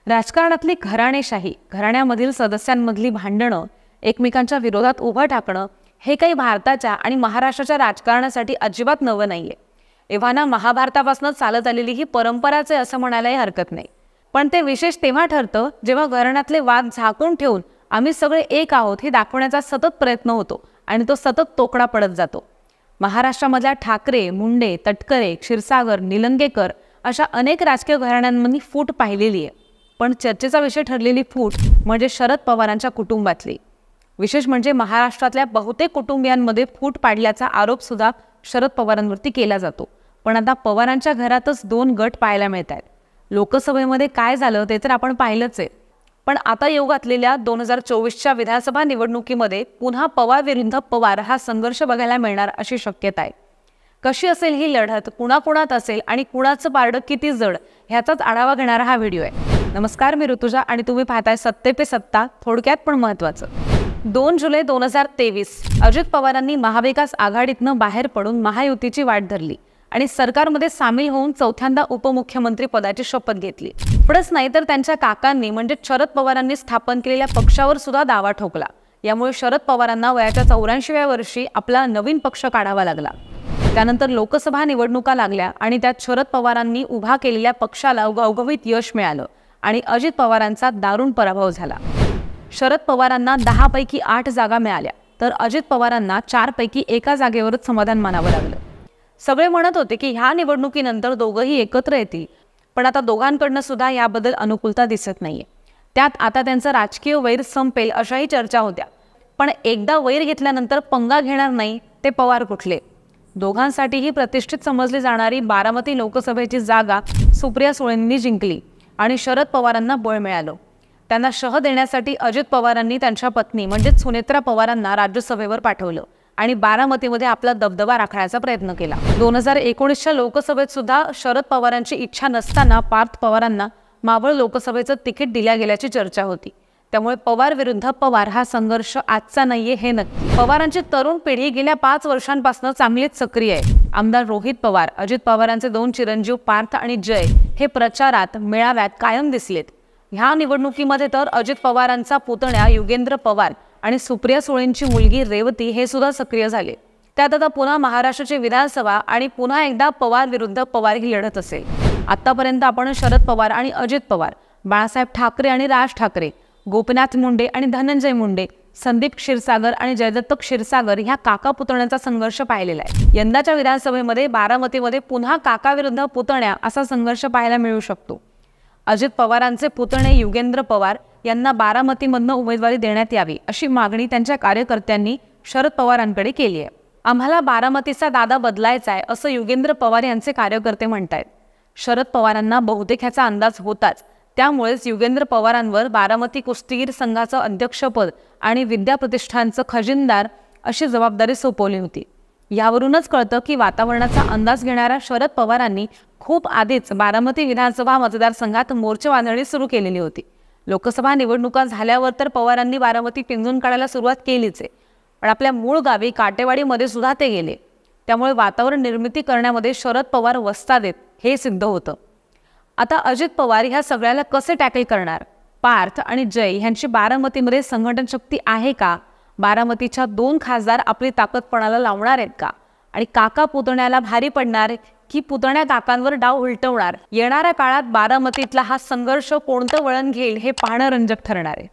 राजकारणातली घराणेशाही, घराण्यामधील सदस्यांमधली भांडणं, एकमेकांच्या विरोधात उभं टाकणं हे काही भारताच्या आणि महाराष्ट्राच्या राजकारणासाठी अजिबात नवं नाहीये. एव्हाना महाभारतापासून चालत आलेली ही परंपराच आहे असं म्हणायलाही हरकत नाही. पण ते विशेष तेव्हा ठरतं जेव्हा घराण्यातले वाद झाकून ठेवून आम्ही सगळे एक आहोत हे दाखवण्याचा सतत प्रयत्न होतो आणि तो सतत तोकडा पडत जातो. महाराष्ट्रामधल्या ठाकरे, मुंडे, तटकरे, क्षीरसागर, निलंगेकर अशा अनेक राजकीय घराण्यांमध्ये फूट पाहिलेली आहे. पण चर्चेचा विषय ठरलेली फूट म्हणजे शरद पवारांच्या कुटुंबातली. विशेष म्हणजे महाराष्ट्रातल्या बहुतेक कुटुंबियांमध्ये फूट पाडल्याचा आरोप सुद्धा शरद पवारांवरती केला जातो. पण आता पवारांच्या घरातच दोन गट पाहायला मिळत आहेत. लोकसभेमध्ये काय झालं ते तर आपण पाहिलंच आहे. पण आता येऊ घातलेल्या 2024च्या विधानसभा निवडणुकीमध्ये पुन्हा पवार विरुद्ध पवार हा संघर्ष बघायला मिळणार अशी शक्यता आहे. कशी असेल ही लढत, कुणाकुणात असेल आणि कुणाचं पारडं किती जड ह्याचाच आढावा घेणारा हा व्हिडिओ आहे. नमस्कार, मी ऋतुजा आणि तुम्ही पाहताय सत्ते पे सत्ता, थोडक्यात पण महत्त्वाचं. 2 जुलै 2023 अजित पवारांनी महाविकास आघाडीतनं बाहेर पडून महायुतीची वाट धरली आणि सरकारमध्ये सामील होऊन चौथ्यांदा उपमुख्यमंत्री पदाची शपथ घेतली. एवढंच नाही तर त्यांच्या काकांनी म्हणजे शरद पवारांनी स्थापन केलेल्या पक्षावर सुद्धा दावा ठोकला. यामुळे शरद पवारांना वयाच्या 84व्या वर्षी आपला नवीन पक्ष काढावा लागला. त्यानंतर लोकसभा निवडणुका लागल्या आणि त्यात शरद पवारांनी उभा केलेल्या पक्षाला घवघवीत यश मिळालं आणि अजित पवारांचा दारुण पराभव झाला. शरद पवारांना 10 पैकी 8 जागा मिळाल्या तर अजित पवारांना 4 पैकी 1 जागेवरच समाधान मानावं लागलं. सगळे म्हणत होते की ह्या निवडणुकीनंतर दोघंही एकत्र येतील, पण आता दोघांकडनं सुद्धा याबद्दल अनुकूलता दिसत नाहीये. त्यात आता त्यांचं राजकीय वैर संपेल अशाही चर्चा होत्या. पण एकदा वैर घेतल्यानंतर पंगा घेणार नाही ते पवार कुठले? दोघांसाठीही प्रतिष्ठित समजली जाणारी बारामती लोकसभेची जागा सुप्रिया सुळेंनी जिंकली आणि शरद पवारांना बळ मिळालं. त्यांना शह देण्यासाठी अजित पवारांनी त्यांच्या पत्नी म्हणजेच सुनेत्रा पवारांना राज्यसभेवर पाठवलं आणि बारामतीमध्ये आपला दबदबा राखण्याचा प्रयत्न केला. 2019च्या लोकसभेत सुद्धा शरद पवारांची इच्छा नसताना पार्थ पवारांना मावळ लोकसभेचं तिकीट दिल्या गेल्याची चर्चा होती. त्यामुळे पवार विरुद्ध पवार हा संघर्ष आजचा नाहीये हे नक्की. पवारांची तरुण पिढी गेल्या 5 वर्षांपासून चांगलीच सक्रिय आहे. आमदार रोहित पवार, अजित पवारांचे 2 चिरंजीव पार्थ आणि जय हे प्रचारात, मेळाव्यात कायम दिसलेत. ह्या निवडणुकीमध्ये तर अजित पवारांचा पुतण्या युगेंद्र पवार आणि सुप्रिया सुळेंची मुलगी रेवती हे सुद्धा सक्रिय झाले. त्यात आता पुन्हा महाराष्ट्राची विधानसभा आणि पुन्हा एकदा पवार विरुद्ध पवार ही लढत असेल. आतापर्यंत आपण शरद पवार आणि अजित पवार, बाळासाहेब ठाकरे आणि राज ठाकरे, गोपीनाथ मुंडे आणि धनंजय मुंडे, संदीप क्षीरसागर आणि जयदत्त क्षीरसागर ह्या काका पुतण्यांचा संघर्ष पाहिलेला आहे. यंदाच्या विधानसभेमध्ये बारामतीमध्ये पुन्हा काका विरुद्ध पुतण्या असा संघर्ष पाहायला मिळू शकतो. अजित पवारांचे पुतणे युगेंद्र पवार यांना बारामतीमधनं उमेदवारी देण्यात यावी अशी मागणी त्यांच्या कार्यकर्त्यांनी शरद पवारांकडे केली आहे. आम्हाला बारामतीचा दादा बदलायचा आहे असं युगेंद्र पवार यांचे कार्यकर्ते म्हणतायत. शरद पवारांना बहुतेक ह्याचा अंदाज होताच. त्यामुळेच युगेंद्र पवारांवर बारामती कुस्तीगीर संघाचं अध्यक्षपद आणि विद्या प्रतिष्ठानचं खजिनदार अशी जबाबदारी सोपवली होती. यावरूनच कळतं की वातावरणाचा अंदाज घेणाऱ्या शरद पवारांनी खूप आधीच बारामती विधानसभा मतदारसंघात मोर्चे बांधणी सुरू केलेली होती. लोकसभा निवडणुका झाल्यावर तर पवारांनी बारामती पिंजून काढायला सुरुवात केलीच आहे. पण आपल्या मूळ गावी काटेवाडीमध्ये सुद्धा ते गेले. त्यामुळे वातावरण निर्मिती करण्यामध्ये शरद पवार वस्ताद आहेत हे सिद्ध होतं. आता अजित पवार ह्या सगळ्याला कसे टॅकल करणार? पार्थ आणि जय ह्यांची बारामतीमध्ये संघटन शक्ती आहे का? बारामतीच्या 2 खासदार आपली ताकद पणाला लावणार आहेत का? आणि काका पुतण्याला भारी पडणार की पुतण्या काकांवर डाव उलटवणार? येणाऱ्या काळात बारामतीतला हा संघर्ष कोणतं वळण घेईल हे पाहणं रंजक ठरणार आहे.